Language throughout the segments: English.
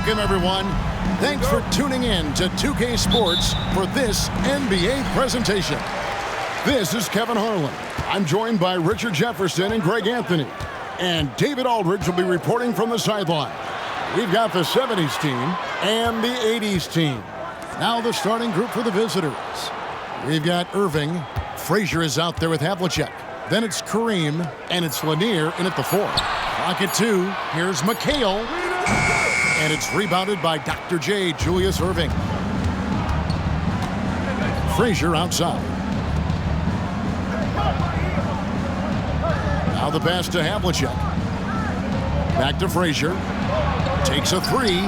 Welcome, everyone. Thanks for tuning in to 2K Sports for this NBA presentation. This is Kevin Harlan. I'm joined by Richard Jefferson and Greg Anthony. And David Aldridge will be reporting from the sideline. We've got the 70's team and the 80's team. Now the starting group for the visitors. We've got Irving. Frazier is out there with Havlicek. Then it's Kareem, and it's Lanier in at the 4. Clock at 2. Here's McHale. And it's rebounded by Dr. J, Julius Irving. Frazier outside. Now the pass to Havlicek. Back to Frazier. Takes a 3.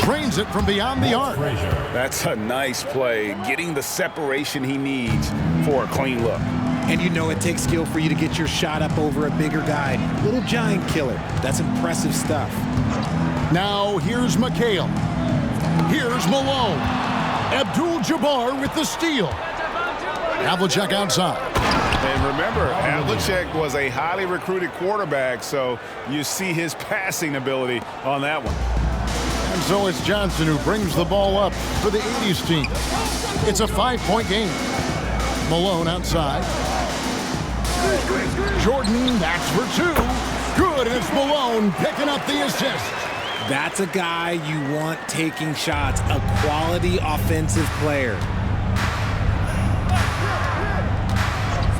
Drains it from beyond the arc. That's a nice play, getting the separation he needs for a clean look. And you know it takes skill for you to get your shot up over a bigger guy. Little giant killer. That's impressive stuff. Now here's McHale. Here's Malone. Abdul-Jabbar with the steal. Havlicek outside. And remember, Havlicek was a highly recruited quarterback, so you see his passing ability on that one. And so it's Johnson who brings the ball up for the 80's team. It's a 5-point game. Malone outside. Jordan, that's for 2. Good, and it's Malone picking up the assist. That's a guy you want taking shots, a quality offensive player.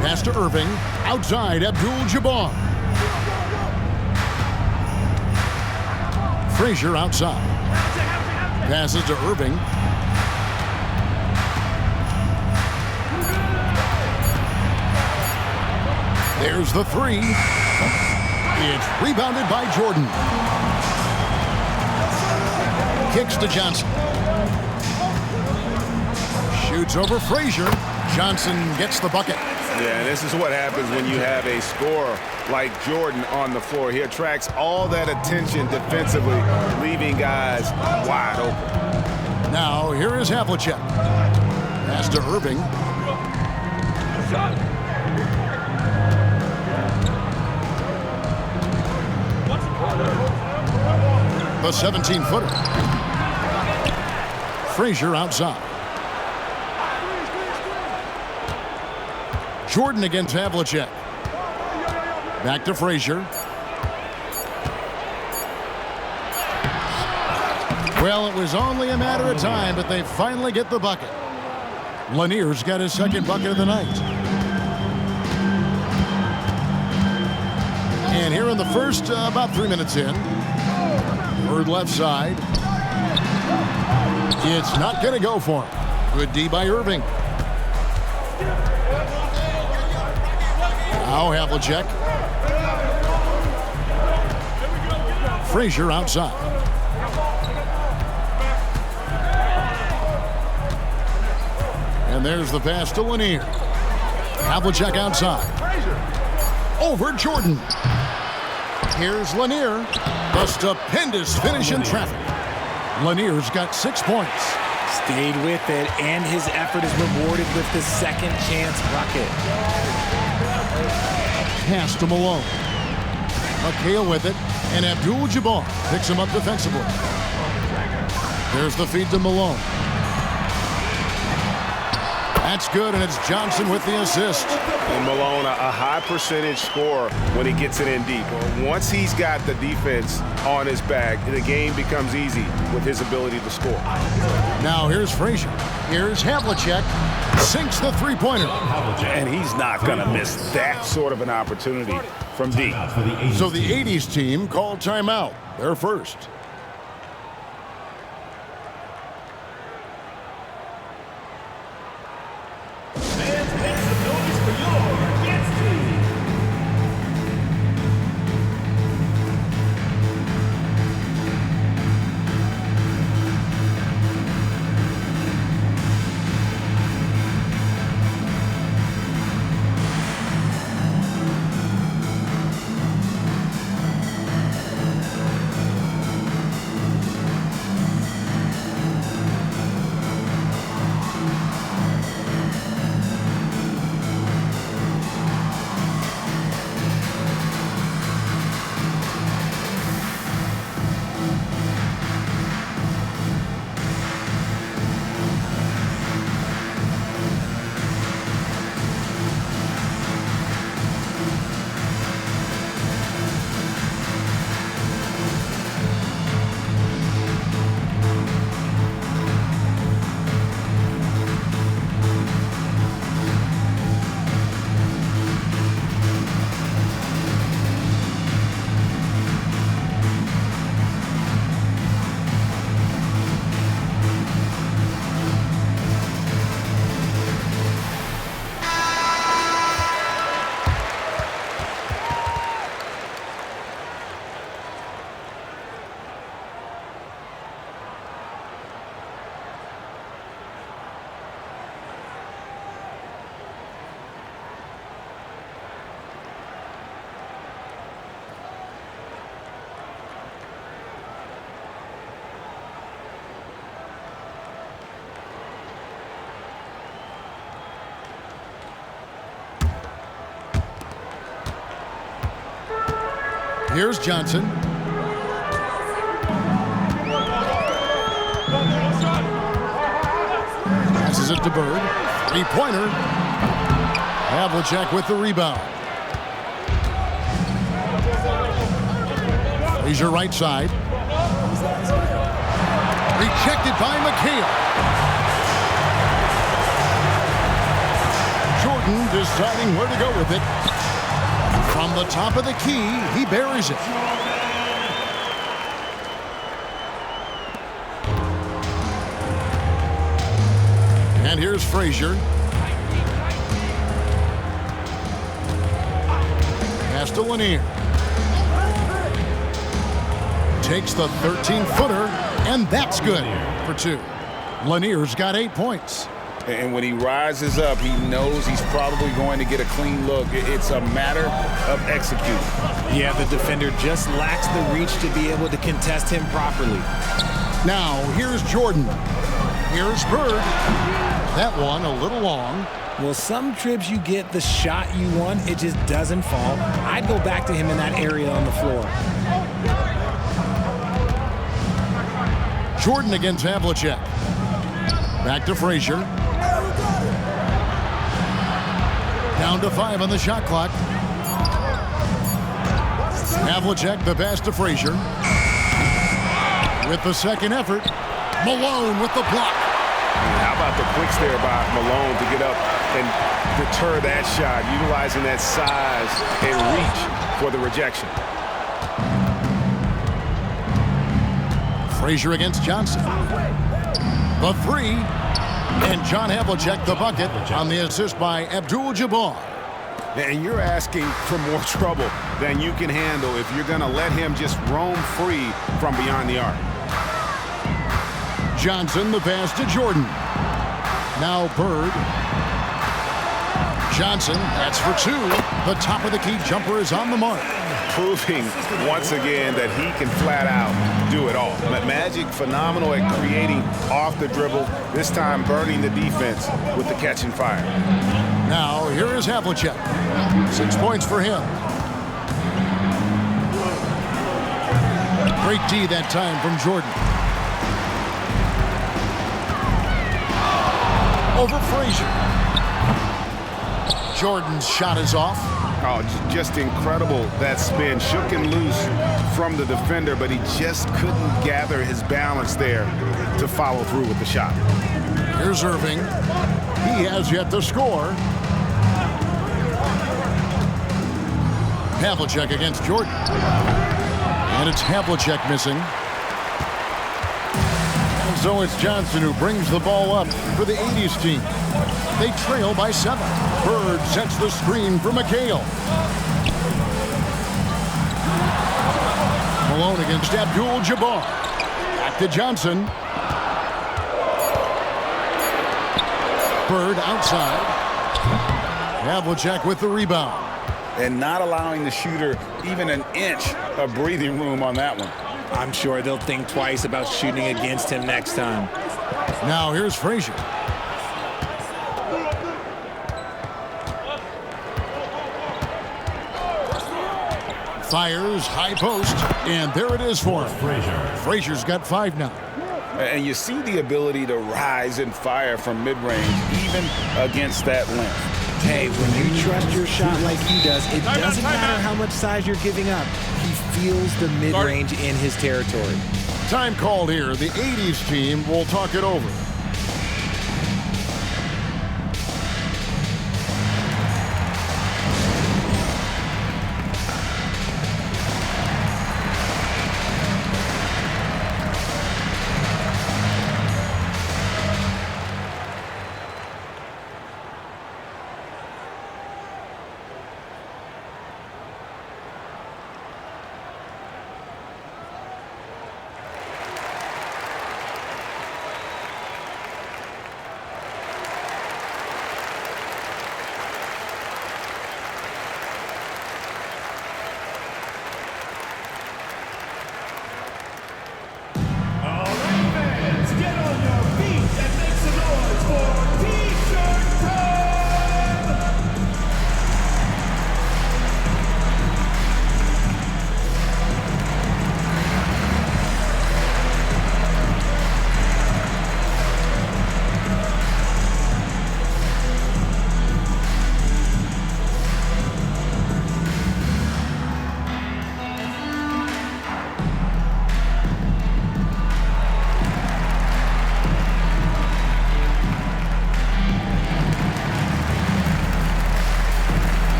Pass to Irving. Outside, Abdul-Jabbar. Frazier outside. Passes to Irving. There's the 3. It's rebounded by Jordan. Kicks to Johnson. Shoots over Frazier. Johnson gets the bucket. Yeah, this is what happens when you have a scorer like Jordan on the floor. He attracts all that attention defensively, leaving guys wide open. Now, here is Havlicek. Pass to Irving. The 17-footer. Frazier outside. Jordan against Havlicek. Back to Frazier. Well, it was only a matter of time, but they finally get the bucket. Lanier's got his second bucket of the night. And here in the first, about 3 minutes in, Bird left side. It's not going to go for him. Good D by Irving. Now Havlicek. Frazier outside. And there's the pass to Lanier. Havlicek outside. Over Jordan. Here's Lanier. The stupendous finish in traffic. Lanier's got 6 points. Stayed with it, and his effort is rewarded with the second chance bucket. Pass to Malone. McHale with it, and Abdul-Jabbar picks him up defensively. There's the feed to Malone. That's good, and it's Johnson with the assist. And Malone, a high percentage scorer when he gets it in deep. Once he's got the defense on his back, the game becomes easy with his ability to score. Now here's Frazier. Here's Havlicek. Sinks the three-pointer. And he's not going to miss that sort of an opportunity from deep. So the 80's team called timeout. They're first. Here's Johnson. Passes it to Bird. Three-pointer. Havlicek with the rebound. Frazier right side. Rejected by McHale. Jordan deciding where to go with it. From the top of the key, he buries it. And here's Frazier. Pass to Lanier. Takes the 13-footer, and that's good for 2. Lanier's got 8 points. And when he rises up, he knows he's probably going to get a clean look. It's a matter of executing. Yeah, the defender just lacks the reach to be able to contest him properly. Now, here's Jordan. Here's Bird. That one a little long. Well, some trips you get the shot you want, it just doesn't fall. I'd go back to him in that area on the floor. Jordan against Havlicek. Back to Frazier. Down to 5 on the shot clock. Havlicek the pass to Frazier. With the second effort, Malone with the block. How about the quicks there by Malone to get up and deter that shot, utilizing that size and reach for the rejection. Frazier against Johnson. The 3. And John Havlicek the bucket on the assist by Abdul-Jabbar. And you're asking for more trouble than you can handle if you're going to let him just roam free from beyond the arc. Johnson the pass to Jordan. Now Bird. Johnson, that's for 2. The top of the key jumper is on the mark. Proving once again that he can flat out do it all. Magic phenomenal at creating off the dribble, this time burning the defense with the catch and fire. Now here is Havlicek. 6 points for him. Great D that time from Jordan. Over Frazier. Jordan's shot is off. Oh, just incredible, that spin. Shook him loose from the defender, but he just couldn't gather his balance there to follow through with the shot. Here's Irving. He has yet to score. Havlicek against Jordan. And it's Havlicek missing. And so it's Johnson who brings the ball up for the 80's team. They trail by 7. Bird sets the screen for McHale. Malone against Abdul-Jabbar. Back to Johnson. Bird outside. Havlicek with the rebound. And not allowing the shooter even an inch of breathing room on that one. I'm sure they'll think twice about shooting against him next time. Now here's Frazier. Fires, high post, and there it is for him. Frazier's got 5 now. And you see the ability to rise and fire from mid-range, even against that length. Hey, when you trust your shot like he does, it doesn't matter how much size you're giving up. He feels the mid-range in his territory. Time called here. The 80's team will talk it over.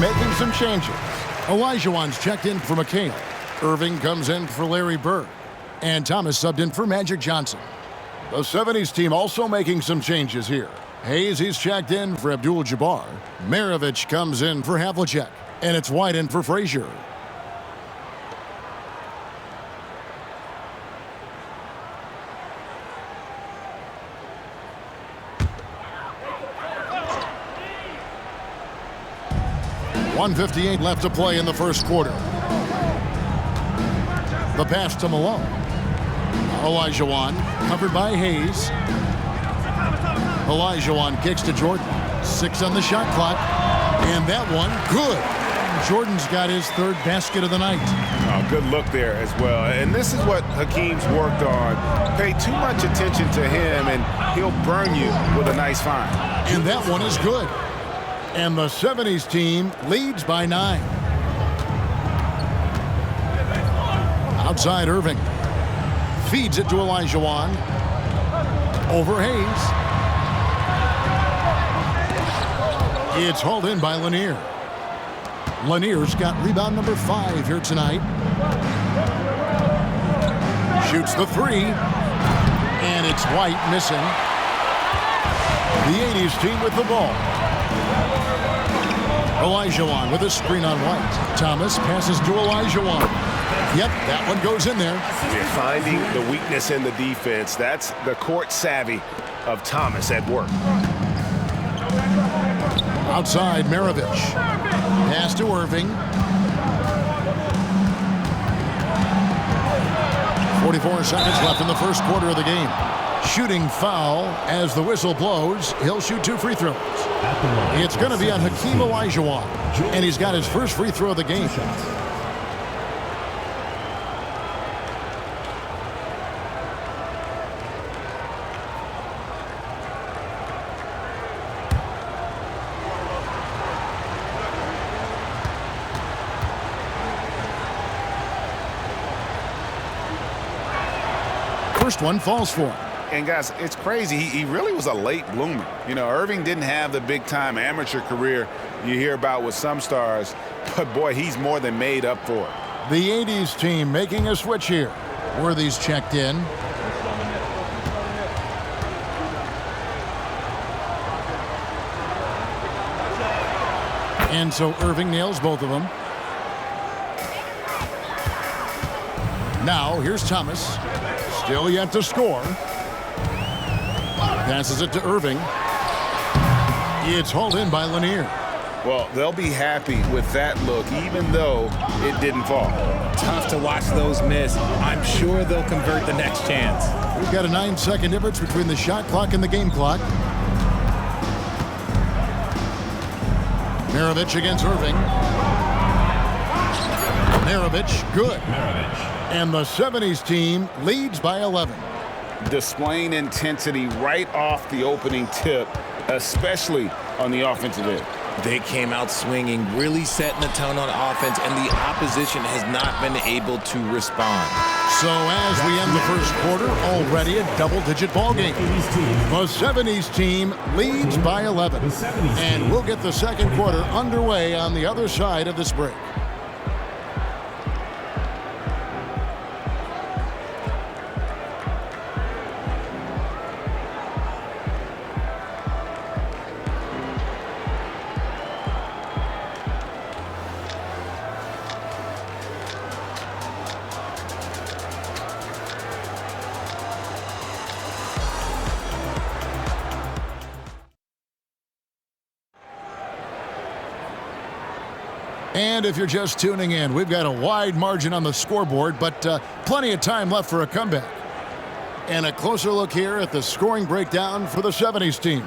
making some changes. Olajuwon's checked in for McHale. Irving comes in for Larry Bird. And Thomas subbed in for Magic Johnson. The 70's team also making some changes here. Hayes, he's checked in for Abdul-Jabbar. Maravich comes in for Havlicek. And it's White in for Frazier. .158 left to play in the first quarter. The pass to Malone. Olajuwon covered by Hayes. Olajuwon kicks to Jordan. 6 on the shot clock. And that one, good. Jordan's got his third basket of the night. Oh, good look there as well. And this is what Hakeem's worked on. Pay too much attention to him, and he'll burn you with a nice find. And that one is good. And the 70's team leads by 9. Outside Irving. Feeds it to Olajuwon. Over Hayes. It's hauled in by Lanier. Lanier's got rebound number 5 here tonight. Shoots the 3. And it's White missing. The 80's team with the ball. Olajuwon with a screen on White. Thomas passes to Olajuwon. Yep, that one goes in there. You're finding the weakness in the defense. That's the court savvy of Thomas at work. Outside, Maravich. Pass to Irving. 44 seconds left in the first quarter of the game. Shooting foul as the whistle blows. He'll shoot 2 free throws. It's going to be on Hakeem Olajuwon, and he's got his first free throw of the game. First one falls for him. And guys, it's crazy. He really was a late bloomer. You know, Irving didn't have the big-time amateur career you hear about with some stars, but boy, he's more than made up for it. The 80's team making a switch here. Worthy's checked in. And so Irving nails both of them. Now here's Thomas. Still yet to score. Passes it to Irving. It's hauled in by Lanier. Well, they'll be happy with that look, even though it didn't fall. Tough to watch those miss. I'm sure they'll convert the next chance. We've got a 9-second difference between the shot clock and the game clock. Maravich against Irving. Maravich, good. And the 70's team leads by 11. Displaying intensity right off the opening tip, especially on the offensive end. They came out swinging, really setting the tone on offense, and the opposition has not been able to respond. So as we end the first quarter, already a double-digit ball game. The 70's team leads by 11. And we'll get the second quarter underway on the other side of this break. And if you're just tuning in, we've got a wide margin on the scoreboard, but plenty of time left for a comeback. And a closer look here at the scoring breakdown for the 70's team.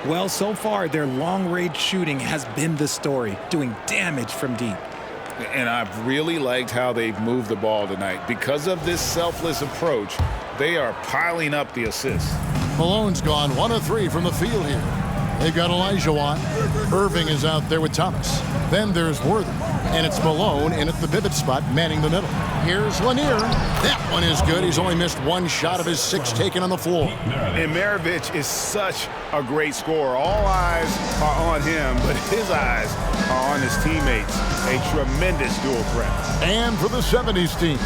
Well, so far, their long-range shooting has been the story, doing damage from deep. And I've really liked how they've moved the ball tonight. Because of this selfless approach, they are piling up the assists. Malone's gone 1 of 3 from the field here. They've got Olajuwon. Irving is out there with Thomas. Then there's Worthy. And it's Malone in at the pivot spot, manning the middle. Here's Lanier. That one is good. He's only missed one shot of his 6 taken on the floor. And Maravich is such a great scorer. All eyes are on him, but his eyes are on his teammates. A tremendous dual threat. And for the 70's team,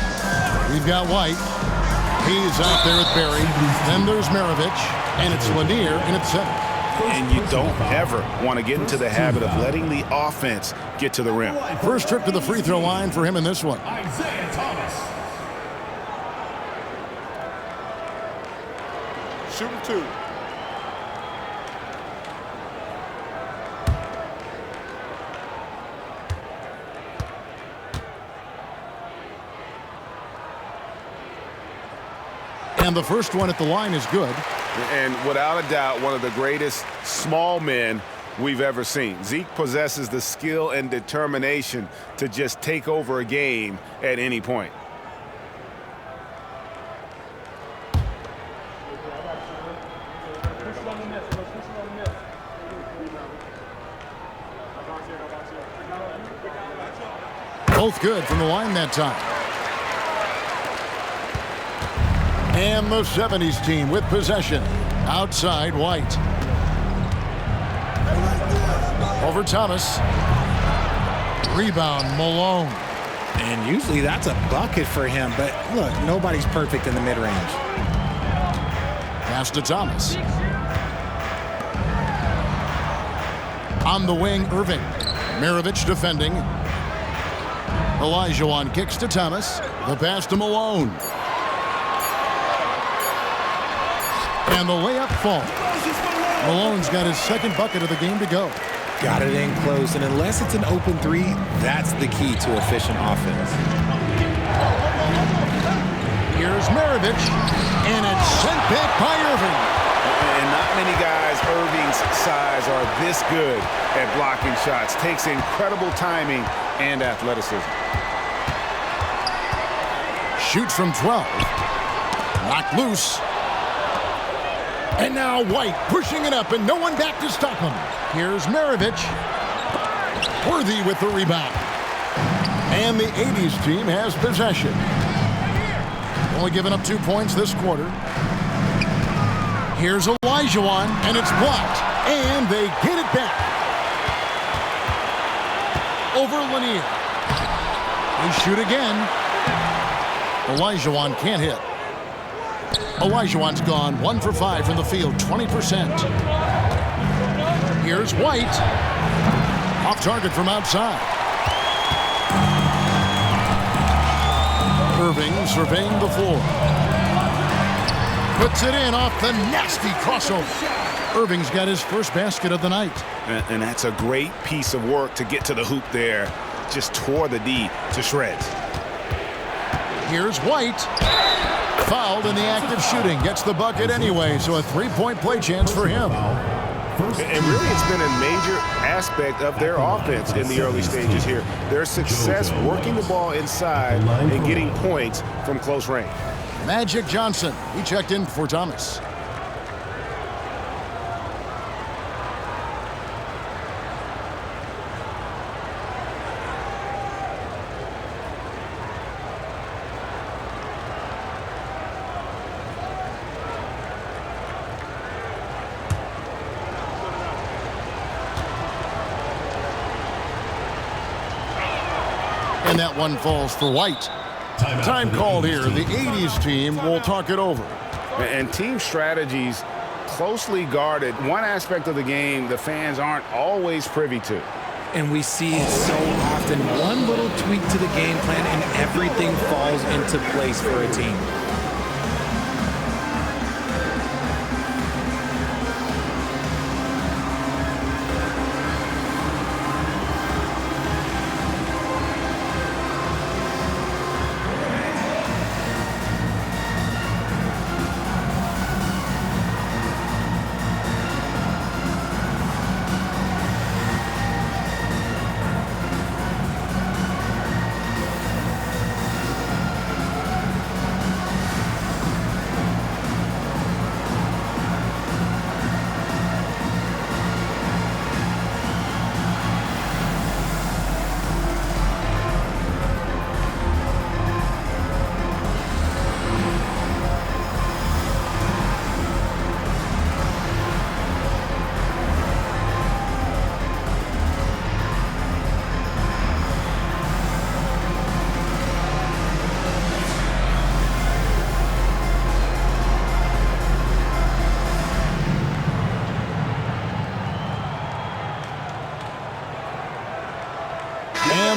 we've got White. He's out there with Barry. Then there's Maravich. And it's Lanier in at center. And you don't ever want to get into the habit of letting the offense get to the rim. First trip to the free throw line for him in this one. Isaiah Thomas. Shooting 2. And the first one at the line is good. And without a doubt, one of the greatest small men we've ever seen. Zeke possesses the skill and determination to just take over a game at any point. Both good from the line that time. And the 70's team with possession. Outside, White. Over Thomas. Rebound, Malone. And usually that's a bucket for him. But look, nobody's perfect in the mid-range. Pass to Thomas. On the wing, Irving. Maravich defending. Olajuwon kicks to Thomas. The pass to Malone. And the layup falls. Malone's got his second bucket of the game to go. Got it in close, and unless it's an open 3, that's the key to efficient offense. Here's Maravich, and it's sent back by Irving. And not many guys Irving's size are this good at blocking shots. Takes incredible timing and athleticism. Shoots from 12. Knocked loose. And now White pushing it up, and no one back to stop him. Here's Maravich. Worthy with the rebound. And the 80's team has possession. Only giving up 2 points this quarter. Here's Olajuwon, and it's blocked. And they get it back. Over Lanier. They shoot again. Olajuwon can't hit. Olajuwon's gone 1 for 5 from the field, 20%. Here's White. Off target from outside. Irving surveying the floor. Puts it in off the nasty crossover. Irving's got his first basket of the night. And that's a great piece of work to get to the hoop there. Just tore the D to shreds. Here's White. Fouled in the act of shooting. Gets the bucket anyway, so a 3-point play chance for him. And really, it's been a major aspect of their offense in the early stages here. Their success working the ball inside and getting points from close range. Magic Johnson. He checked in for Thomas. And that one falls for White. Time called here. The 80's team will talk it over. And team strategies closely guarded. One aspect of the game the fans aren't always privy to. And we see it so often. One little tweak to the game plan and everything falls into place for a team.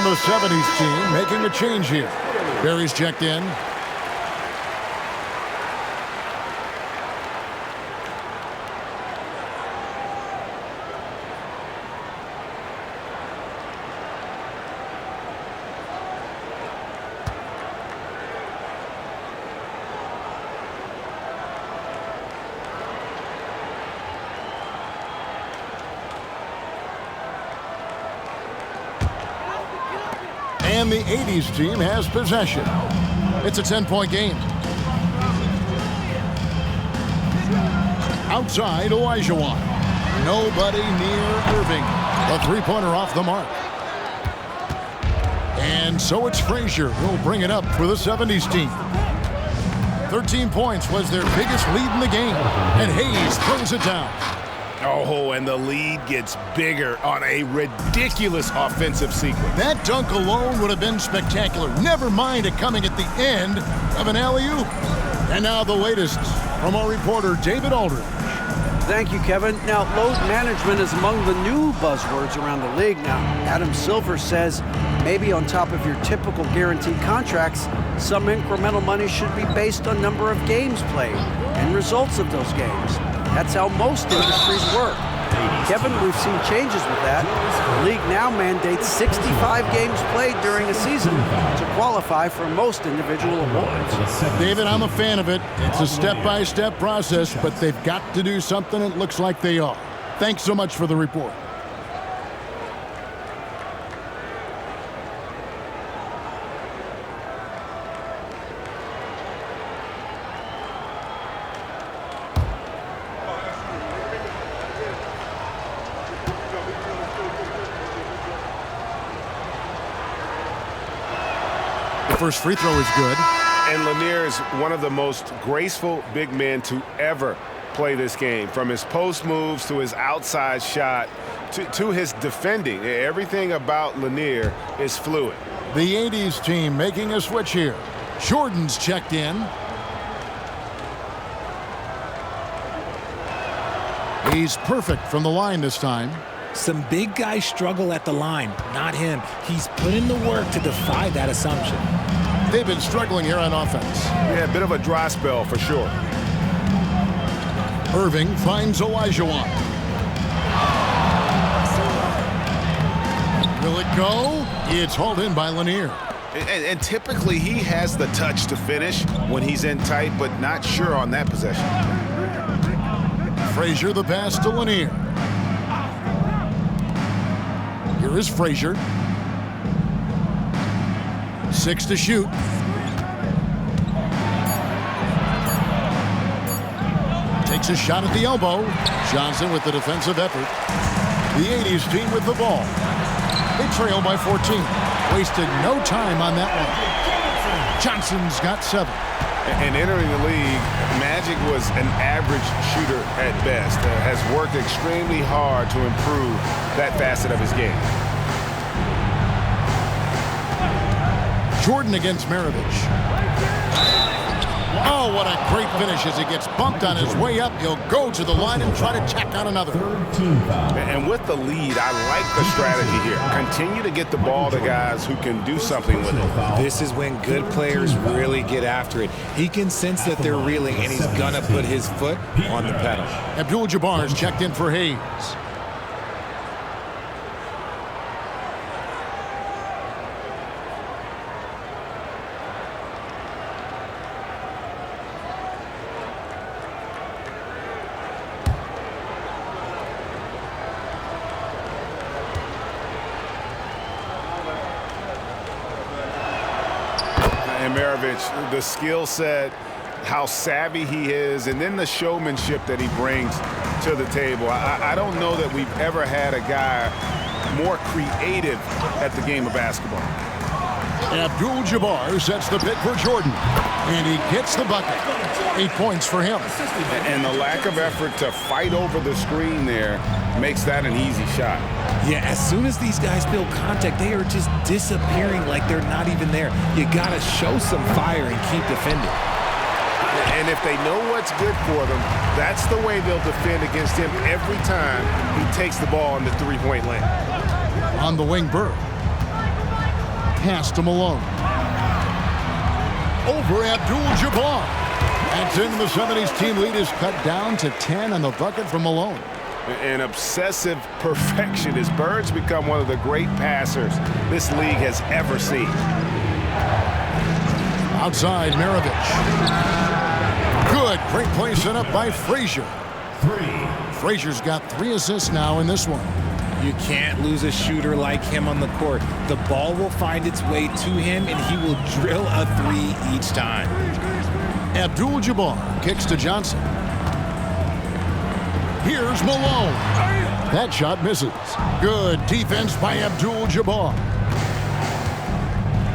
the 70's team making a change here. Barry's checked in. And the 80's team has possession. It's a 10-point game. Outside, Olajuwon. Nobody near Irving. A three-pointer off the mark. And so it's Frazier who'll bring it up for the 70's team. 13 points was their biggest lead in the game. And Hayes throws it down. Oh, and the lead gets bigger on a ridiculous offensive sequence. That dunk alone would have been spectacular. Never mind it coming at the end of an alley-oop. And now the latest from our reporter, David Aldridge. Thank you, Kevin. Now, load management is among the new buzzwords around the league now. Adam Silver says maybe on top of your typical guaranteed contracts, some incremental money should be based on number of games played and results of those games. That's how most industries work. Kevin, we've seen changes with that. The league now mandates 65 games played during a season to qualify for most individual awards. David, I'm a fan of it. It's a step-by-step process, but they've got to do something. It looks like they are. Thanks so much for the report. First free throw is good. And Lanier is one of the most graceful big men to ever play this game. From his post moves to his outside shot to his defending. Everything about Lanier is fluid. The 80's team making a switch here. Jordan's checked in. He's perfect from the line this time. Some big guys struggle at the line, not him. He's put in the work to defy that assumption. They've been struggling here on offense. Yeah, a bit of a dry spell for sure. Irving finds Olajuwon. Will it go? It's hauled in by Lanier. And typically he has the touch to finish when he's in tight, but not sure on that possession. Frazier the pass to Lanier. Here is Frazier. 6 to shoot. Takes a shot at the elbow. Johnson with the defensive effort. The 80's team with the ball. They trail by 14. Wasted no time on that one. Johnson's got 7. And entering the league, Magic was an average shooter at best. Has worked extremely hard to improve that facet of his game. Jordan against Maravich. Oh, what a great finish as he gets bumped on his way up. He'll go to the line and try to tack on another. And with the lead, I like the strategy here. Continue to get the ball to guys who can do something with it. This is when good players really get after it. He can sense that they're reeling, and he's gonna put his foot on the pedal. Abdul-Jabbar's checked in for Hayes. Maravich, the skill set, how savvy he is, and then the showmanship that he brings to the table. I don't know that we've ever had a guy more creative at the game of basketball. Abdul-Jabbar sets the pick for Jordan, and he gets the bucket. 8 points for him. And the lack of effort to fight over the screen there makes that an easy shot. Yeah, as soon as these guys feel contact, they are just disappearing like they're not even there. You gotta show some fire and keep defending. And if they know what's good for them, that's the way they'll defend against him every time he takes the ball in the three-point lane. On the wing, Burr. pass to Malone. Over Abdul-Jabbar. And then the 70's team lead is cut down to 10 on the bucket from Malone. An obsessive perfectionist. Bird's become one of the great passers this league has ever seen. Outside, Maravich. Good. Great play set up by Frazier. Frazier's got 3 assists now in this one. You can't lose a shooter like him on the court. The ball will find its way to him, and he will drill a 3 each time. Abdul-Jabbar kicks to Johnson. Here's Malone. That shot misses. Good defense by Abdul-Jabbar.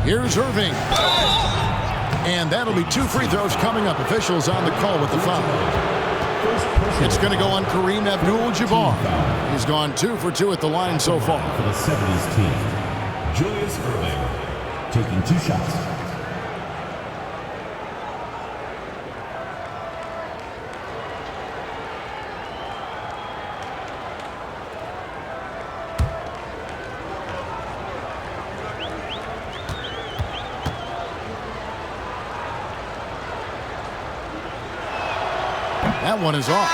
Here's Irving. And that'll be 2 free throws coming up. Officials on the call with the foul. It's going to go on Kareem Abdul-Jabbar. He's gone 2 for 2 at the line so far. For the 70's team, Julius Irving taking 2 shots. That one is off.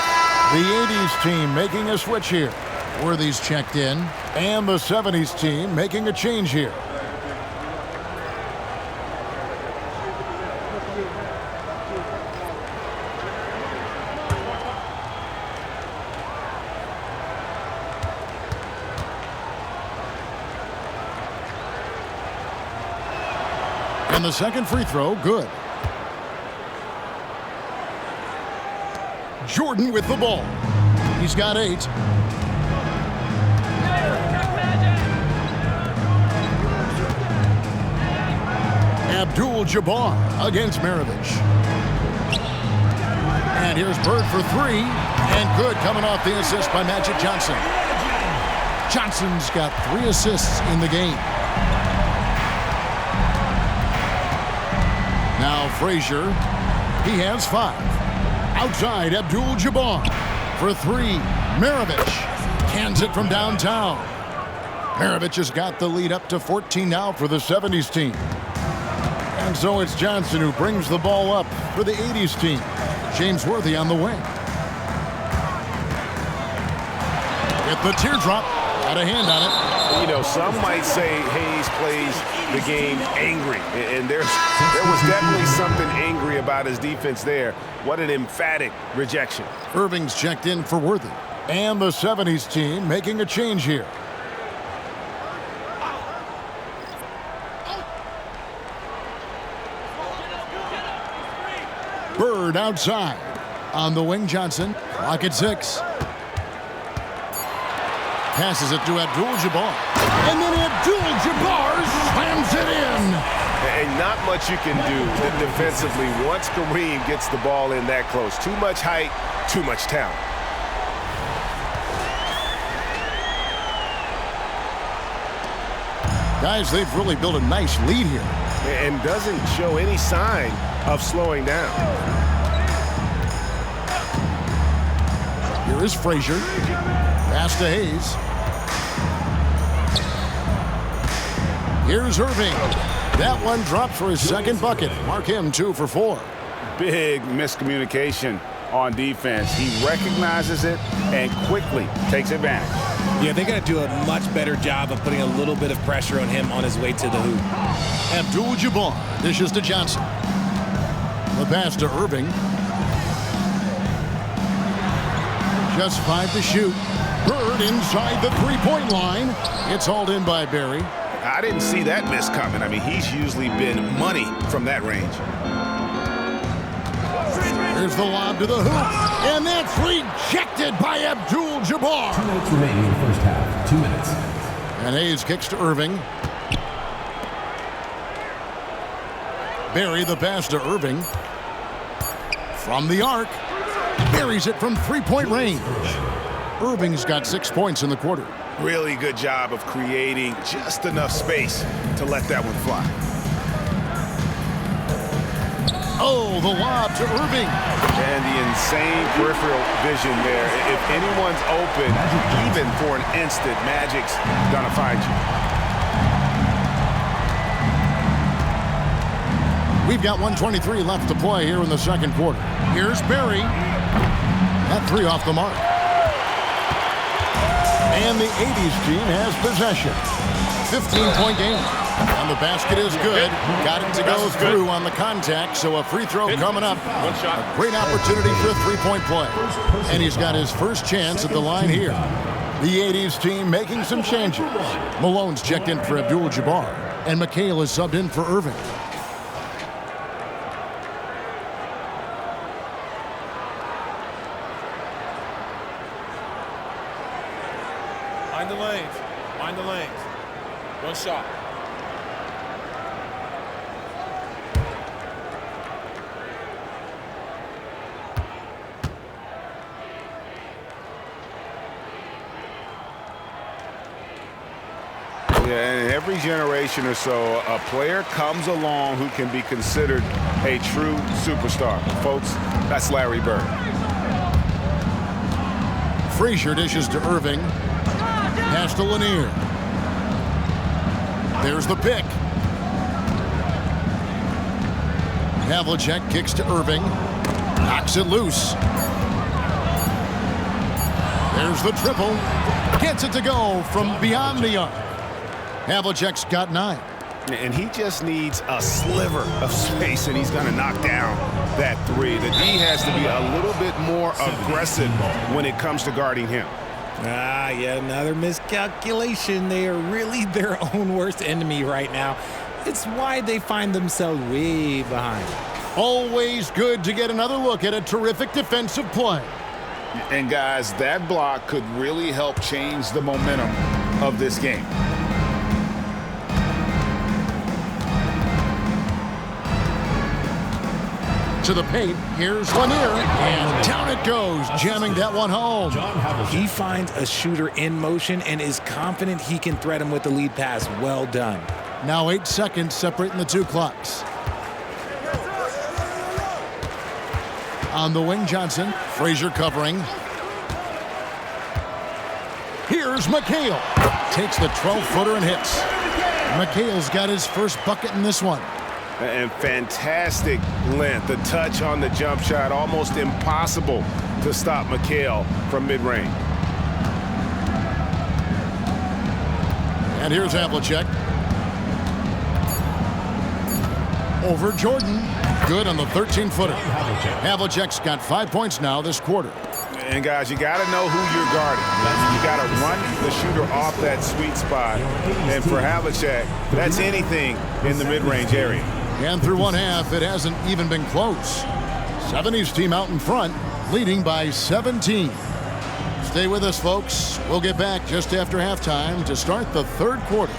The 80's team making a switch here. Worthy's checked in. And the 70's team making a change here. And the second free throw, good. Jordan with the ball. He's got 8. Abdul-Jabbar against Maravich. And here's Bird for 3. And good, coming off the assist by Magic Johnson. Johnson's got 3 assists in the game. Now Frazier, he has 5. Outside, Abdul-Jabbar for 3. Maravich cans it from downtown. Maravich has got the lead up to 14 now for the 70's team. And so it's Johnson who brings the ball up for the 80's team. James Worthy on the wing. Get the teardrop. Got a hand on it. You know, some might say Hayes plays the game angry, and there was definitely something angry about his defense there. What an emphatic rejection. Irving's checked in for Worthy. And the 70's team making a change here. Bird outside. On the wing, Johnson. Clock at 6. Passes it to Abdul-Jabbar. And then Abdul-Jabbar slams it in. And not much you can do defensively once Kareem gets the ball in that close. Too much height, too much talent. Guys, they've really built a nice lead here. And doesn't show any sign of slowing down. Here is Frazier. Pass to Hayes. Here's Irving. That one dropped for his second bucket. Mark him 2 for 4. Big miscommunication on defense. He recognizes it and quickly takes advantage. Yeah, they got to do a much better job of putting a little bit of pressure on him on his way to the hoop. Abdul-Jabbar dishes to Johnson. The pass to Irving. Just 5 to shoot. Bird inside the 3-point line. It's hauled in by Barry. I didn't see that miss coming. I mean, he's usually been money from that range. Here's the lob to the hoop. And that's rejected by Abdul-Jabbar. 2 minutes remaining in the first half. 2 minutes. And Hayes kicks to Irving. Barry the pass to Irving. From the arc. Buries it from 3-point range. Irving's got 6 points in the quarter. Really good job of creating just enough space to let that one fly. Oh, the lob to Irving. And the insane peripheral vision there. If anyone's open, even for an instant, Magic's gonna find you. We've got 1:23 left to play here in the second quarter. Here's Barry. That three off the mark. And the 80's team has possession. 15-point game. And the basket is good. Got it to go through on the contact, so a free throw coming up. One shot. A great opportunity for a three-point play. And he's got his first chance at the line here. The 80's team making some changes. Malone's checked in for Abdul-Jabbar, and McHale is subbed in for Irving. Mind the lanes. Mind the lanes. One shot. Yeah, and every generation or so, a player comes along who can be considered a true superstar. Folks, that's Larry Bird. Frazier dishes to Irving. Pass to Lanier. There's the pick. Havlicek kicks to Irving. Knocks it loose. There's the triple. Gets it to go from beyond the arc. Havlicek's got 9. And he just needs a sliver of space, and he's going to knock down that three. The D has to be a little bit more aggressive when it comes to guarding him. Yeah, another miscalculation. They are really their own worst enemy right now. It's why they find themselves way behind. Always good to get another look at a terrific defensive play. And guys, that block could really help change the momentum of this game. To the paint, here's Lanier, and down it goes, jamming that one home. He finds a shooter in motion and is confident he can thread him with the lead pass. Well done. Now 8 seconds separating the two clocks. On the wing, Johnson. Frazier covering. Here's McHale. Takes the 12-footer and hits. McHale's got his first bucket in this one. And fantastic length. The touch on the jump shot, almost impossible to stop McHale from mid-range. And here's Havlicek. Over Jordan. Good on the 13-footer. Havlicek's got 5 points now this quarter. And guys, you got to know who you're guarding. You got to run the shooter off that sweet spot. And for Havlicek, that's anything in the mid-range area. And through one half, it hasn't even been close. 70's team out in front, leading by 17. Stay with us, folks. We'll get back just after halftime to start the third quarter.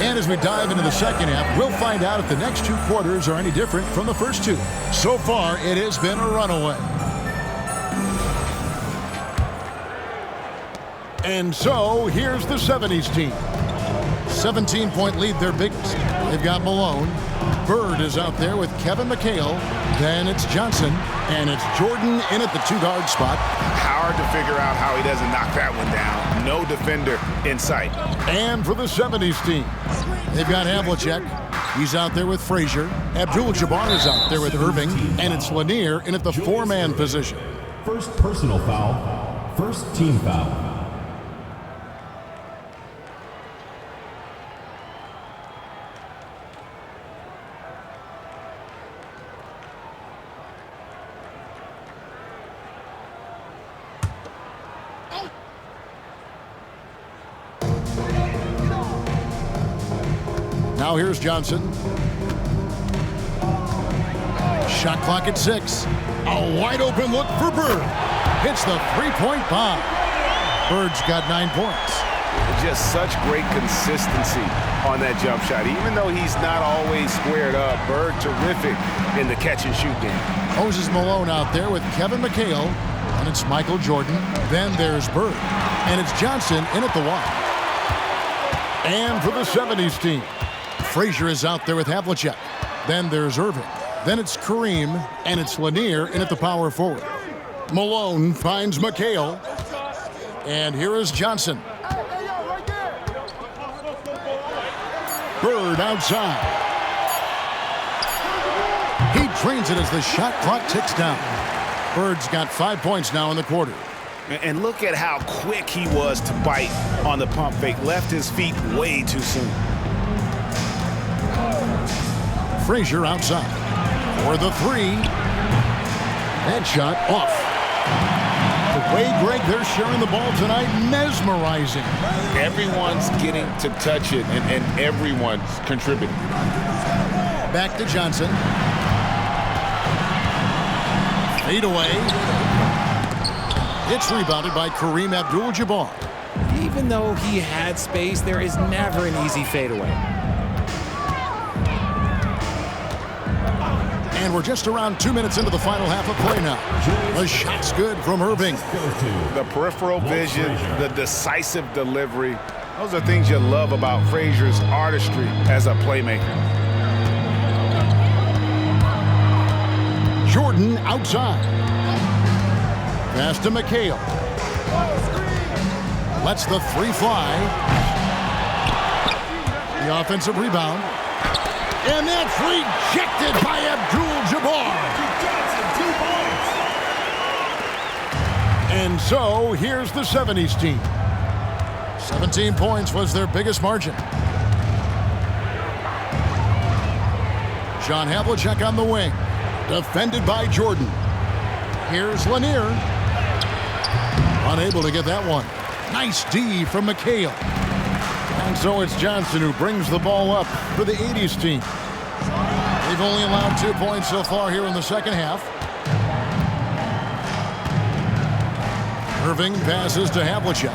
And as we dive into the second half, we'll find out if the next two quarters are any different from the first two. So far, it has been a runaway. And so, here's the 70's team. 17-point lead, their biggest. They've got Malone. Bird is out there with Kevin McHale. Then it's Johnson. And it's Jordan in at the two-guard spot. Hard to figure out how he doesn't knock that one down. No defender in sight. And for the 70's team, they've got Havlicek. He's out there with Frazier. Abdul-Jabbar is out there with Irving. And it's Lanier in at the four-man position. First personal foul. First team foul. Now here's Johnson. Shot clock at 6. A wide open look for Bird. Hits the three-point bomb. Bird's got 9 points. Just such great consistency on that jump shot. Even though he's not always squared up, Bird terrific in the catch-and-shoot game. Moses Malone out there with Kevin McHale. And it's Michael Jordan. Then there's Bird. And it's Johnson in at the one. And for the 70's team, Frazier is out there with Havlicek. Then there's Irving. Then it's Kareem, and it's Lanier in at the power forward. Malone finds McHale. And here is Johnson. Bird outside. He drains it as the shot clock ticks down. Bird's got 5 points now in the quarter. And look at how quick he was to bite on the pump fake. Left his feet way too soon. Frazier outside for the three. That shot off. The way, Greg, they're sharing the ball tonight, mesmerizing. Everyone's getting to touch it, and everyone's contributing. Back to Johnson. Fade away. It's rebounded by Kareem Abdul-Jabbar. Even though he had space, there is never an easy fadeaway. And we're just around 2 minutes into the final half of play now. The shot's good from Irving. The peripheral vision, the decisive delivery. Those are things you love about Frazier's artistry as a playmaker. Jordan outside. Pass to McHale. Lets the three fly. The offensive rebound. And that's rejected by Abdul-Jabbar. And so, here's the 70's team. 17 points was their biggest margin. John Havlicek on the wing. Defended by Jordan. Here's Lanier. Unable to get that one. Nice D from McHale. And so it's Johnson who brings the ball up for the 80's team. They've only allowed 2 points so far here in the second half. Irving passes to Havlicek.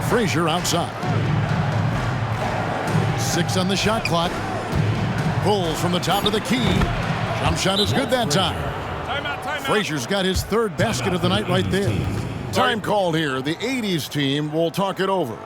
Frazier outside. 6 on the shot clock. Pulls from the top of the key. Jump shot is good that time. Frazier's got his third basket of the night right there. Time called here. The 80's team will talk it over.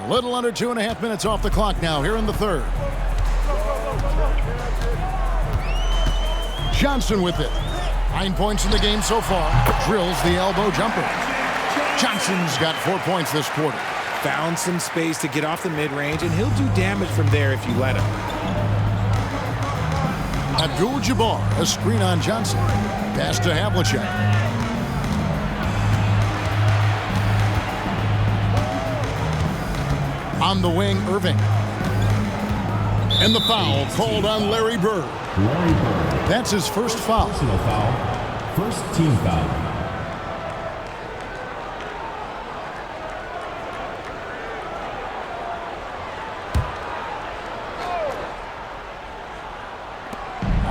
A little under 2.5 minutes off the clock now here in the third. Johnson with it. 9 points in the game so far. Drills the elbow jumper. Johnson's got 4 points this quarter. Found some space to get off the mid-range, and he'll do damage from there if you let him. Abdul-Jabbar, a screen on Johnson. Pass to Havlicek. On the wing, Irving. And the foul called on Larry Bird. Larry Bird. That's his first foul. Personal foul. First team foul.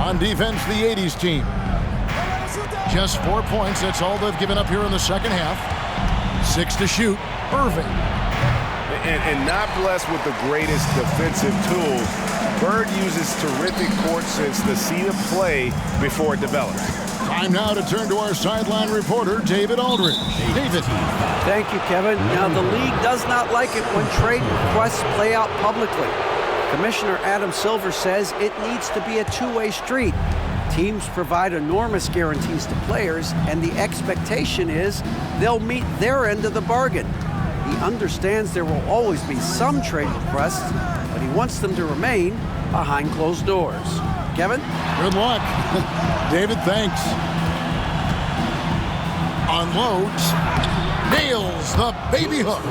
On defense, the 80's team. Just 4 points. That's all they've given up here in the second half. 6 to shoot. Irving. And not blessed with the greatest defensive tools. Bird uses terrific court sense to see the play before it develops. Time now to turn to our sideline reporter, David Aldridge. David. Thank you, Kevin. Now, the league does not like it when trade requests play out publicly. Commissioner Adam Silver says it needs to be a two-way street. Teams provide enormous guarantees to players, and the expectation is they'll meet their end of the bargain. He understands there will always be some trade requests, but he wants them to remain behind closed doors. Kevin? Good luck. David, thanks. Unloads. Nails the baby hook.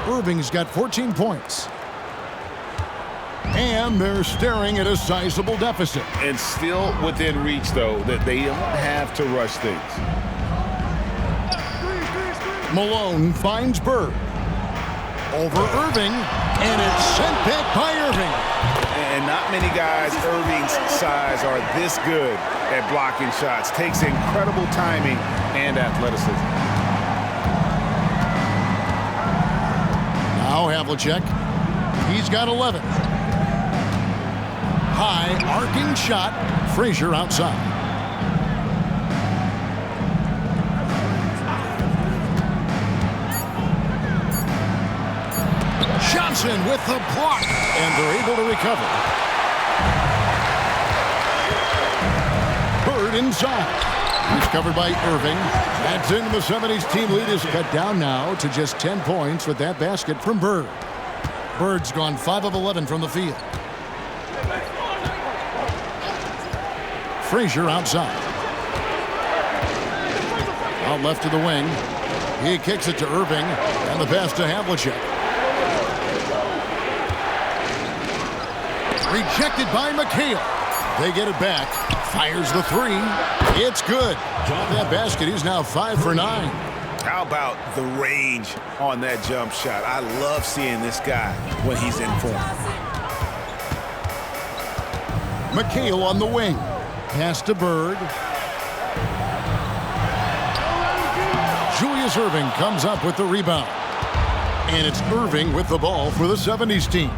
Irving's got 14 points. And they're staring at a sizable deficit. And still within reach, though, that they don't have to rush things. Malone finds Bird. Over Irving, and it's sent back by Irving. And not many guys Irving's size are this good at blocking shots. Takes incredible timing and athleticism. Now Havlicek. He's got 11. High arcing shot. Frazier outside. Johnson with the block, and they're able to recover. Bird inside. He's covered by Irving. That's in. The 70's team lead is cut down now to just 10 points with that basket from Bird. Bird's gone 5 of 11 from the field. Frazier outside. Out left to the wing. He kicks it to Irving, and the pass to Havlicek. Rejected by McHale. They get it back. Fires the three. It's good. That basket, he's now 5 for 9. How about the range on that jump shot? I love seeing this guy when he's in form. McHale on the wing. Pass to Bird. Julius Irving comes up with the rebound. And it's Irving with the ball for the 70's team.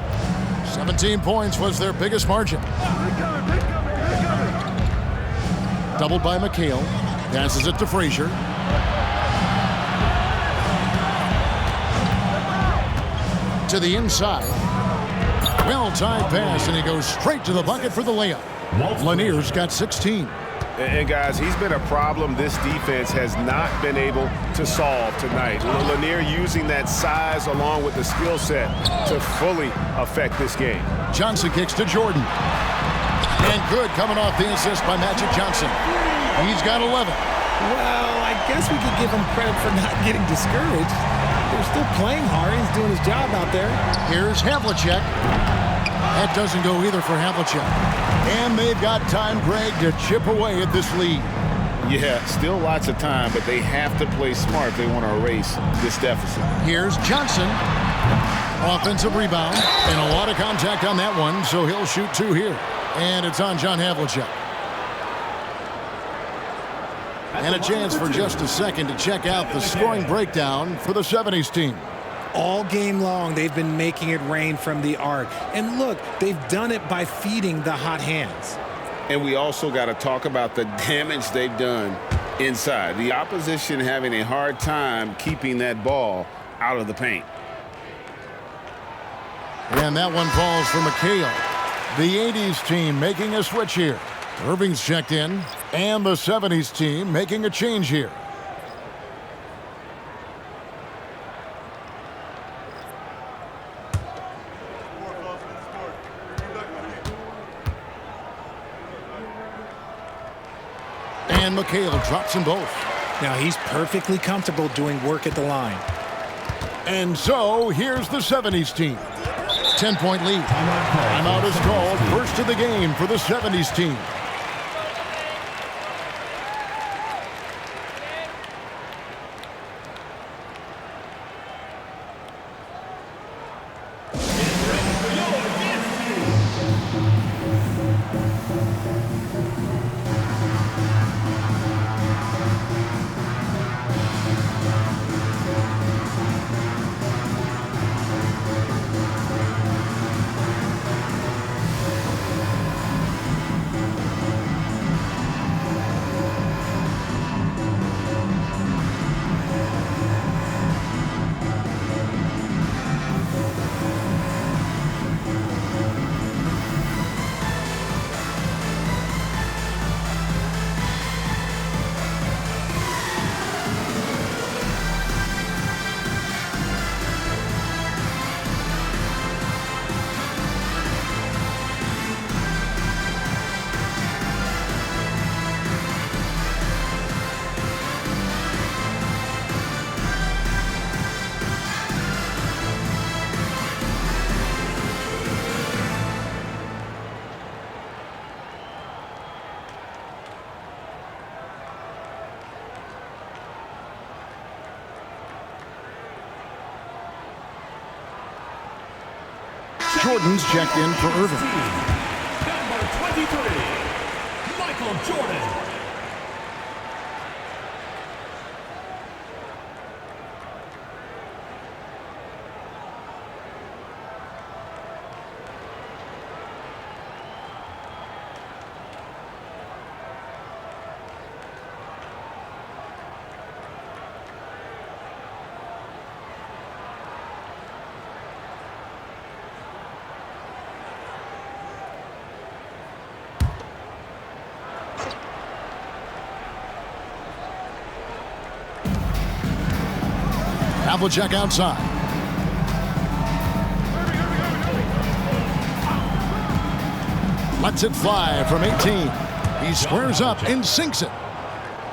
17 points was their biggest margin. Doubled by McHale. Passes it to Frazier. To the inside. Well-timed pass, and he goes straight to the bucket for the layup. Lanier's got 16. And guys, he's been a problem this defense has not been able to solve tonight. Lanier using that size along with the skill set to fully affect this game. Johnson kicks to Jordan. And good, coming off the assist by Magic Johnson. He's got 11. Well, I guess we could give him credit for not getting discouraged. They're still playing hard. He's doing his job out there. Here's Havlicek. That doesn't go either for Havlicek. And they've got time, Greg, to chip away at this lead. Yeah, still lots of time, but they have to play smart if they want to erase this deficit. Here's Johnson. Offensive rebound. And a lot of contact on that one, so he'll shoot 2 here. And it's on John Havlicek. And a chance for just a second to check out the scoring breakdown for the 70's team. All game long, they've been making it rain from the arc. And look, they've done it by feeding the hot hands. And we also got to talk about the damage they've done inside. The opposition having a hard time keeping that ball out of the paint. And that one falls for McHale. The 80s team making a switch here. Irving's checked in. And the 70s team making a change here. And McHale drops them both. Now he's perfectly comfortable doing work at the line. And so here's the 70s team. 10-point lead. Timeout is called. First of the game for the 70s team. Jordan's checked in for Irving. Number 23, Michael Jordan. Havlicek outside. Lets it fly from 18. He squares up and sinks it.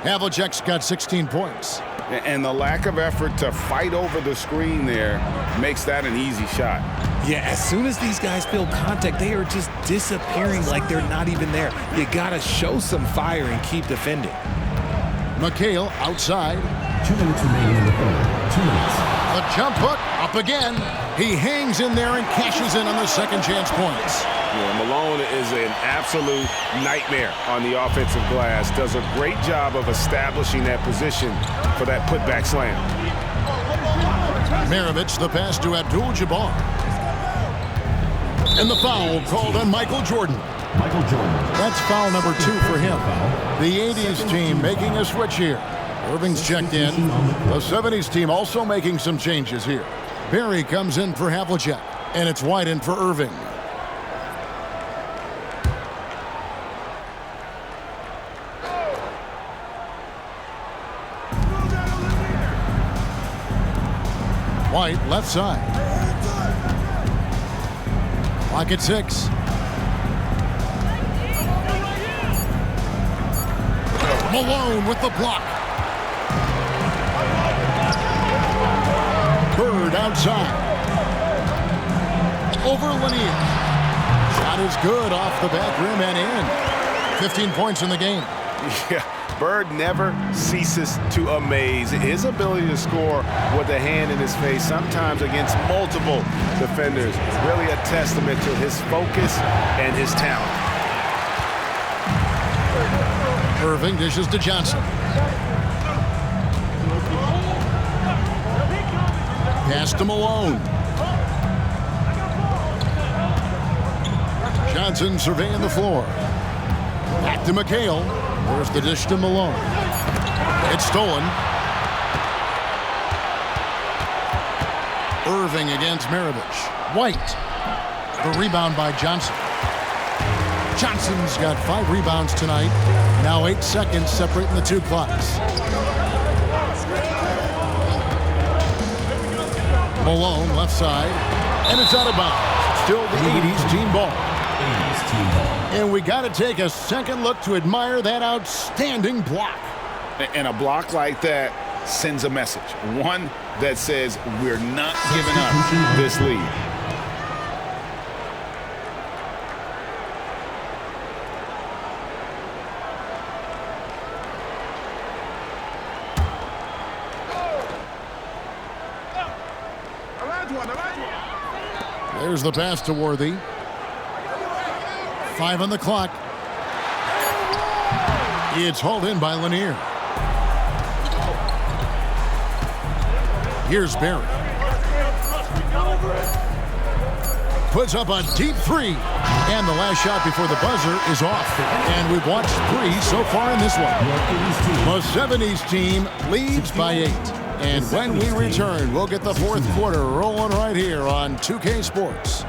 Havlicek's got 16 points. And the lack of effort to fight over the screen there makes that an easy shot. Yeah, as soon as these guys feel contact, they are just disappearing like they're not even there. You gotta show some fire and keep defending. McHale outside. 2 minutes remaining in the third. 2 minutes. The jump hook up again. He hangs in there and cashes in on the second chance points. Yeah, Malone is an absolute nightmare on the offensive glass. Does a great job of establishing that position for that putback slam. Maravich, the pass to Abdul-Jabbar. And the foul called on Michael Jordan. Michael Jordan. That's foul number 2 for him. The 80s team making a switch here. Irving's checked in. The 70s team also making some changes here. Perry comes in for Havlicek, and it's White in for Irving. White left side. Clock at 6. Malone with the block. Bird outside. Over Lanier. Shot is good off the back rim and in. 15 points in the game. Yeah, Bird never ceases to amaze. His ability to score with a hand in his face, sometimes against multiple defenders, really a testament to his focus and his talent. Irving dishes to Johnson. Pass to Malone. Johnson surveying the floor. Back to McHale. There's the dish to Malone. It's stolen. Irving against Maravich. White. The rebound by Johnson. Johnson's got 5 rebounds tonight. Now 8 seconds separating the two clocks. Malone left side. And it's out of bounds. Still the 80's team ball. And we got to take a second look to admire that outstanding block. And a block like that sends a message. One that says we're not giving up this lead. There's the pass to Worthy. 5 on the clock. It's hauled in by Lanier. Here's Barry. Puts up a deep 3. And the last shot before the buzzer is off. And we've watched 3 so far in this one. The 70's team leads by 8. And when we return, we'll get the fourth quarter rolling right here on 2K Sports.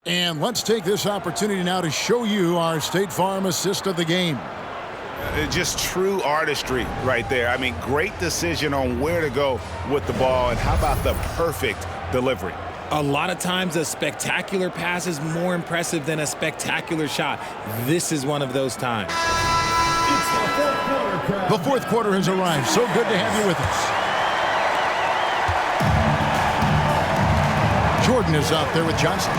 And let's take this opportunity now to show you our State Farm assist of the game. Just true artistry right there. I mean, great decision on where to go with the ball, and how about the perfect delivery? A lot of times a spectacular pass is more impressive than a spectacular shot. This is one of those times. The fourth quarter has arrived. So good to have you with us. Jordan is out there with Johnson.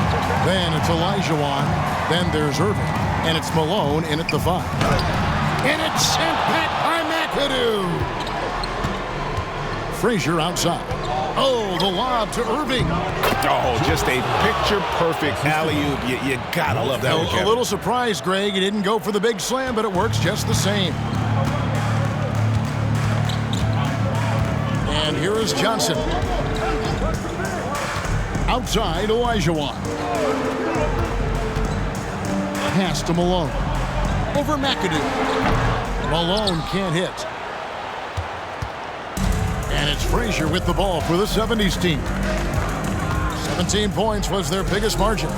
Then it's Olajuwon. Then there's Irving. And it's Malone in at the 5. And it's sent back by McAdoo. Frazier outside. Oh, the lob to Irving. Oh, just a picture-perfect alley-oop. You gotta love that one, Kevin. A little surprised, Greg. He didn't go for the big slam, but it works just the same. And here is Johnson. Outside, Olajuwon. Pass to Malone. Over McAdoo. Malone can't hit. And it's Frazier with the ball for the 70's team. 17 points was their biggest margin.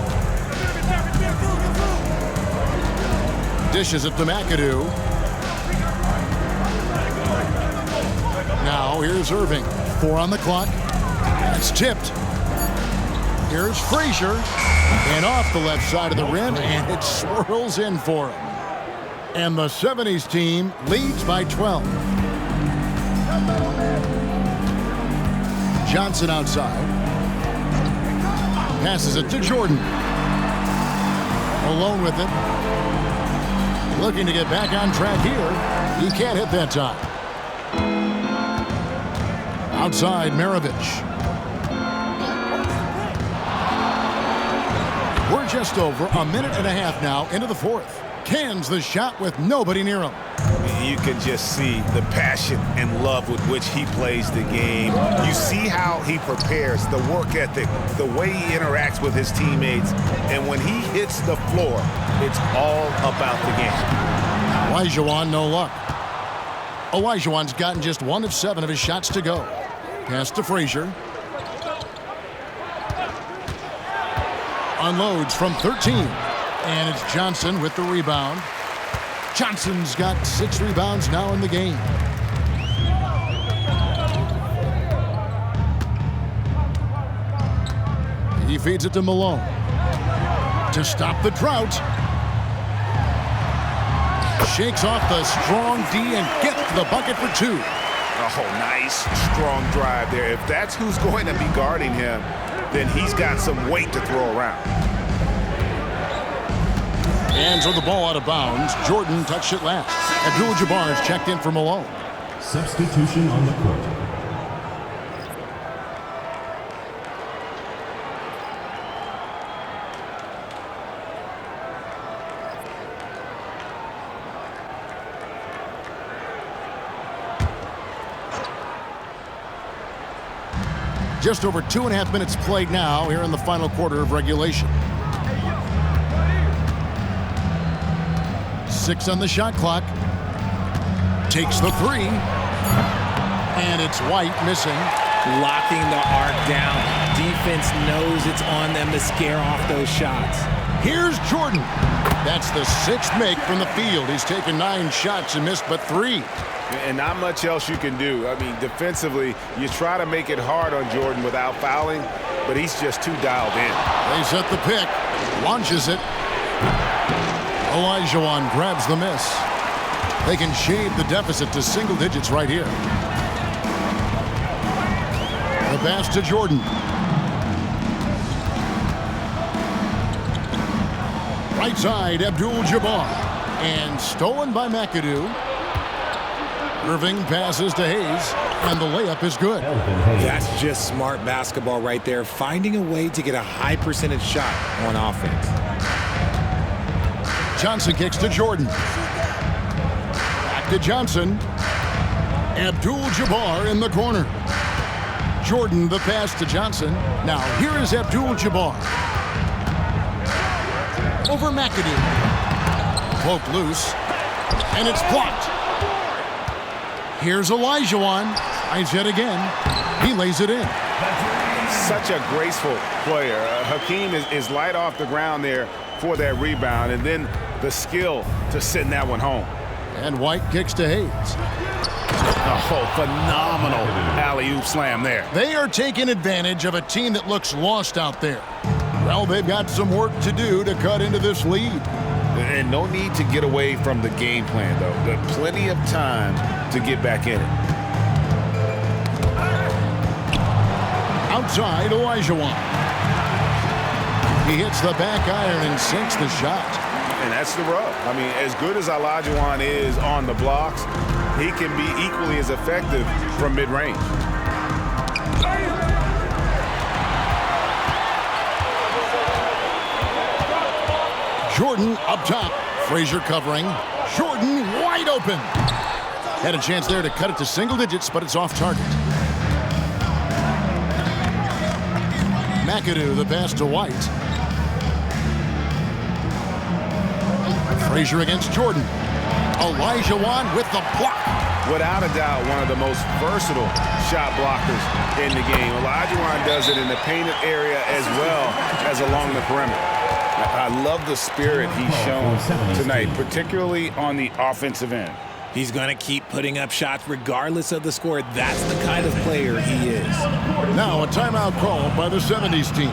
Dishes it to McAdoo. Now here's Irving. 4 on the clock. It's tipped. Here's Frazier, and off the left side of the rim, and it swirls in for him. And the 70's team leads by 12. Johnson outside. Passes it to Jordan. Alone with it. Looking to get back on track here. He can't hit that time. Outside, Maravich. We're just over a minute and a half now into the fourth. Cans the shot with nobody near him. You can just see the passion and love with which he plays the game. You see how he prepares, the work ethic, the way he interacts with his teammates. And when he hits the floor, it's all about the game. Olajuwon, no luck. Olajuwon's gotten just 1 of 7 of his shots to go. Pass to Frazier. Unloads from 13. And it's Johnson with the rebound. Johnson's got 6 rebounds now in the game. He feeds it to Malone. To stop the drought. Shakes off the strong D and gets the bucket for 2. Oh, nice, strong drive there. If that's who's going to be guarding him, then he's got some weight to throw around. Hands on the ball out of bounds. Jordan touched it last. Abdul-Jabbar's checked in for Malone. Substitution on the court. Just over 2.5 minutes played now here in the final quarter of regulation. 6 on the shot clock. Takes the 3. And it's White missing. Locking the arc down. Defense knows it's on them to scare off those shots. Here's Jordan. That's the 6th make from the field. He's taken 9 shots and missed but 3. And not much else you can do. I mean, defensively, you try to make it hard on Jordan without fouling, but he's just too dialed in. They set the pick. Launches it. Olajuwon grabs the miss. They can shave the deficit to single digits right here. The pass to Jordan. Right side, Abdul-Jabbar. And stolen by McAdoo. Irving passes to Hayes, and the layup is good. That's just smart basketball right there, finding a way to get a high percentage shot on offense. Johnson kicks to Jordan. Back to Johnson. Abdul-Jabbar in the corner. Jordan the pass to Johnson. Now here is Abdul-Jabbar. Over McAdoo. Poke loose. And it's blocked. Here's Olajuwon. Tries yet again. He lays it in. Such a graceful player. Hakeem is light off the ground there for that rebound, and then the skill to send that one home. And White kicks to Hayes. Oh, phenomenal alley-oop slam there. They are taking advantage of a team that looks lost out there. Well, they've got some work to do to cut into this lead. And no need to get away from the game plan, though. There's plenty of time to get back in it. Outside, Olajuwon. He hits the back iron and sinks the shot. And that's the rub. I mean, as good as Olajuwon is on the blocks, he can be equally as effective from mid-range. Jordan up top. Frazier covering. Jordan wide open. Had a chance there to cut it to single digits, but it's off target. McAdoo the pass to White. Frazier against Jordan. Olajuwon with the block. Without a doubt, one of the most versatile shot blockers in the game. Olajuwon does it in the painted area as well as along the perimeter. I love the spirit he's shown tonight, particularly on the offensive end. He's going to keep putting up shots regardless of the score. That's the kind of player he is. Now a timeout called by the 70's team.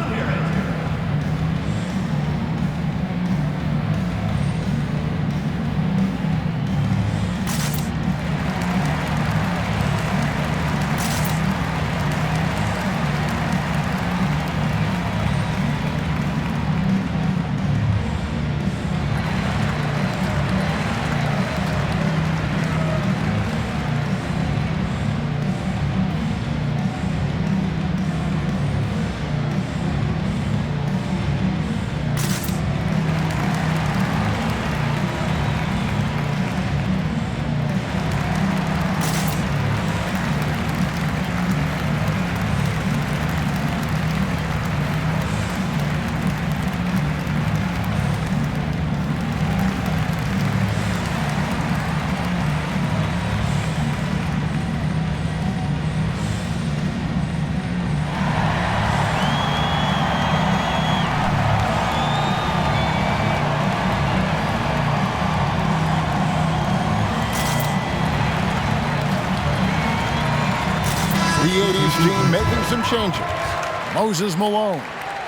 The 80's team making some changes. Moses Malone.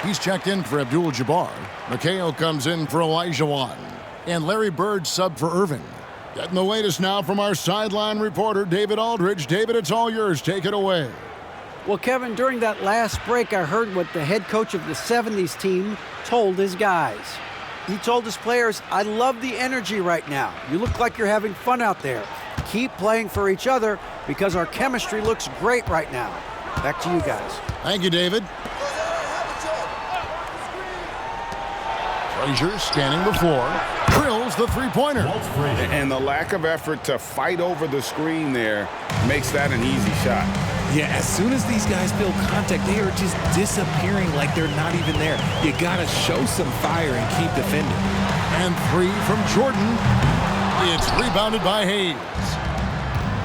He's checked in for Abdul-Jabbar. McHale comes in for Olajuwon. And Larry Bird sub for Irving. Getting the latest now from our sideline reporter, David Aldridge. David, it's all yours. Take it away. Well, Kevin, during that last break, I heard what the head coach of the 70's team told his guys. He told his players, I love the energy right now. You look like you're having fun out there. Keep playing for each other because our chemistry looks great right now. Back to you guys. Thank you, David. Frazier standing before. Drills the three-pointer. And the lack of effort to fight over the screen there makes that an easy shot. Yeah, as soon as these guys build contact, they are just disappearing like they're not even there. You gotta show some fire and keep defending. And 3 from Jordan. It's rebounded by Hayes.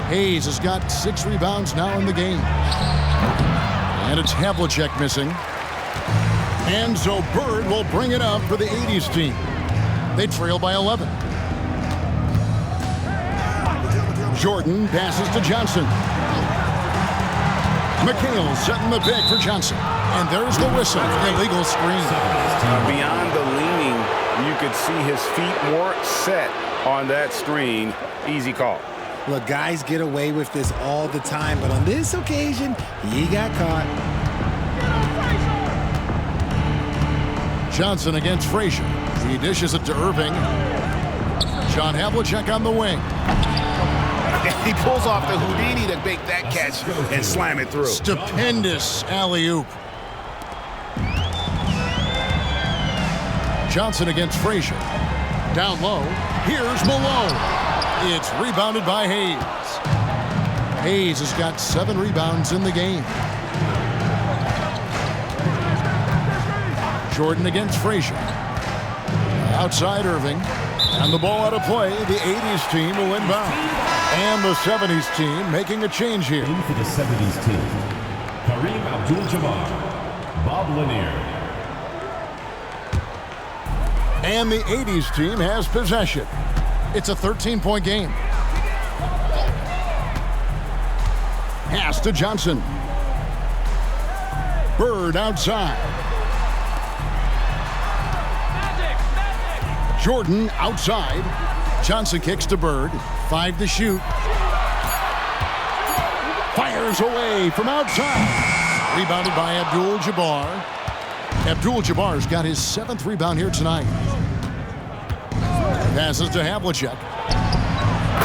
Hayes has got 6 rebounds now in the game. And it's Havlicek missing. And so Bird will bring it up for the 80's team. They trail by 11. Jordan passes to Johnson. McHale setting the pick for Johnson. And there's the whistle. Illegal screen. Beyond the leaning, you could see his feet more set on that screen. Easy call. Look, guys get away with this all the time, but on this occasion, he got caught. Johnson against Frazier. He dishes it to Irving. John Havlicek on the wing. He pulls off the Houdini to make that catch and slam it through. Stupendous alley-oop. Johnson against Frazier. Down low. Here's Malone. It's rebounded by Hayes. Hayes has got 7 rebounds in the game. Jordan against Frazier. Outside Irving. And the ball out of play. The 80's team will inbound. And the 70's team making a change here. In for the 70's team, Kareem Abdul-Jabbar, Bob Lanier. And the 80's team has possession. It's a 13-point game. Pass to Johnson. Bird outside. Jordan outside. Johnson kicks to Bird. 5 to shoot. Fires away from outside. Rebounded by Abdul-Jabbar. Abdul-Jabbar's got his 7th rebound here tonight. Passes to Havlicek.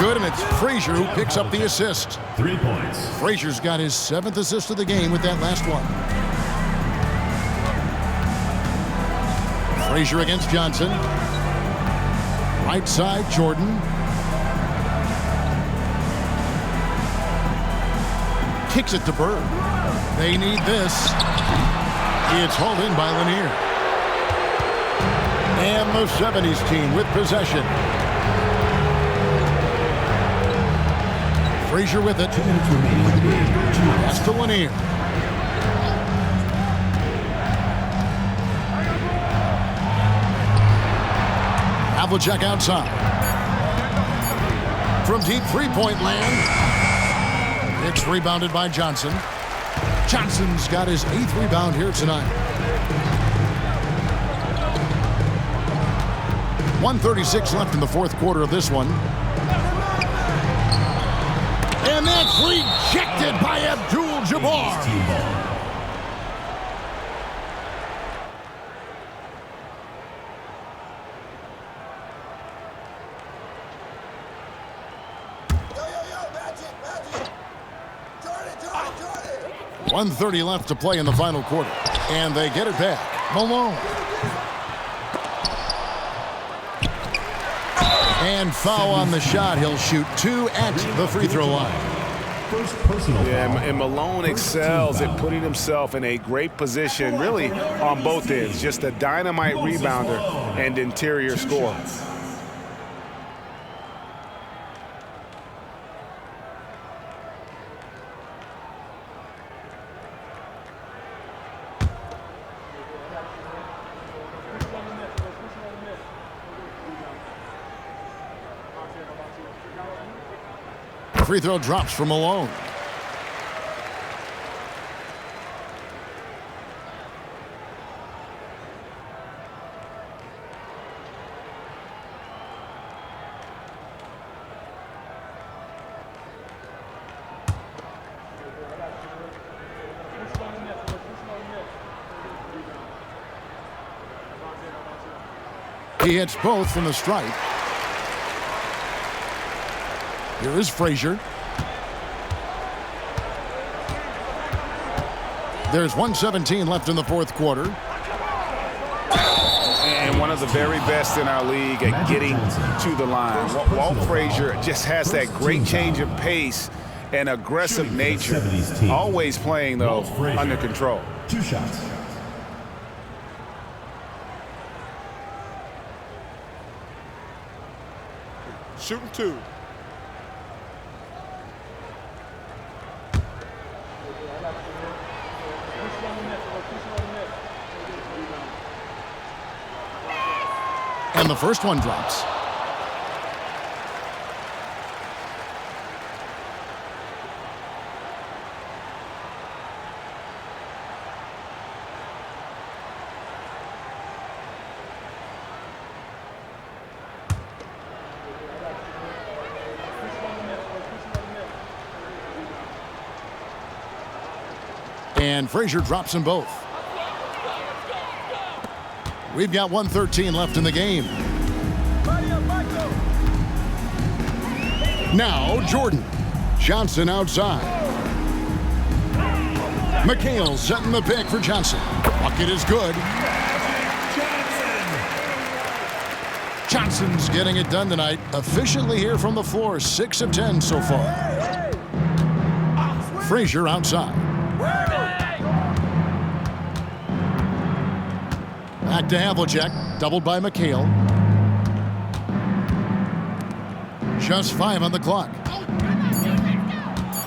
Good, and it's Frazier who picks up the assist. 3 points. Frazier's got his 7th assist of the game with that last one. Frazier against Johnson. Right side, Jordan. Kicks it to Bird. They need this. It's hauled in by Lanier. And the 70's team with possession. Frazier with it. 2 minutes remaining in the game. Pass to Lanier. Havlicek outside. From deep 3-point land. It's rebounded by Johnson. Johnson's got his 8th rebound here tonight. 1:36 left in the 4th quarter of this one. And that's rejected by Abdul-Jabbar. Jordan. 1:30 left to play in the final quarter. And they get it back. Malone. And foul on the shot. He'll shoot 2 at the free throw line. First personal foul. And Malone excels at putting himself in a great position, really on both ends. Just a dynamite rebounder and interior scorer. Free throw drops from Malone. He hits both from the stripe. Here is Frazier. There's 1:17 left in the 4th quarter. And one of the very best in our league at getting to the line. Walt Frazier just has that great change of pace and aggressive Shooting for the nature. 70's team. Always playing, though, Walt Frazier. under control. 2 shots. Shooting 2. And the first one drops. And Frazier drops them both. We've got 1:13 left in the game. Now Jordan. Johnson outside. McHale setting the pick for Johnson. Bucket is good. Johnson's getting it done tonight. Efficiently here from the floor. 6 of 10 so far. Frazier outside. Back to Havlicek, doubled by McHale. Just 5 on the clock.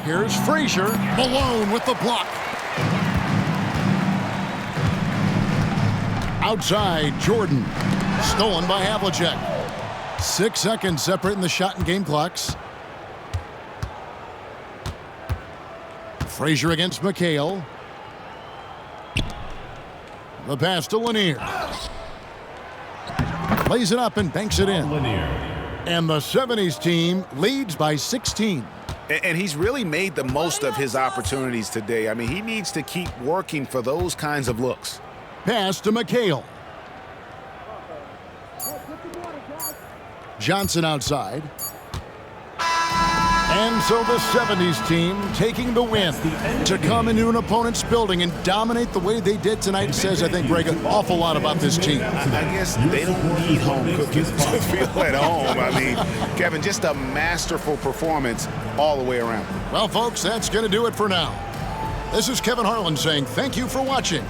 Here's Frazier, Malone with the block. Outside, Jordan, stolen by Havlicek. 6 seconds separating the shot and game clocks. Frazier against McHale. The pass to Lanier. Plays it up and banks it in. Lanier. And the 70's team leads by 16. And he's really made the most of his opportunities today. I mean, he needs to keep working for those kinds of looks. Pass to McHale. Johnson outside. And so the 70's team taking the win. To come into an opponent's building and dominate the way they did tonight says, I think, Greg, an awful lot about this team. I guess they don't need home cooking to feel at home. I mean, Kevin, just a masterful performance all the way around. Well, folks, that's going to do it for now. This is Kevin Harlan saying thank you for watching.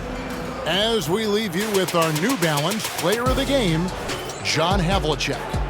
As we leave you with our New Balance Player of the Game, John Havlicek.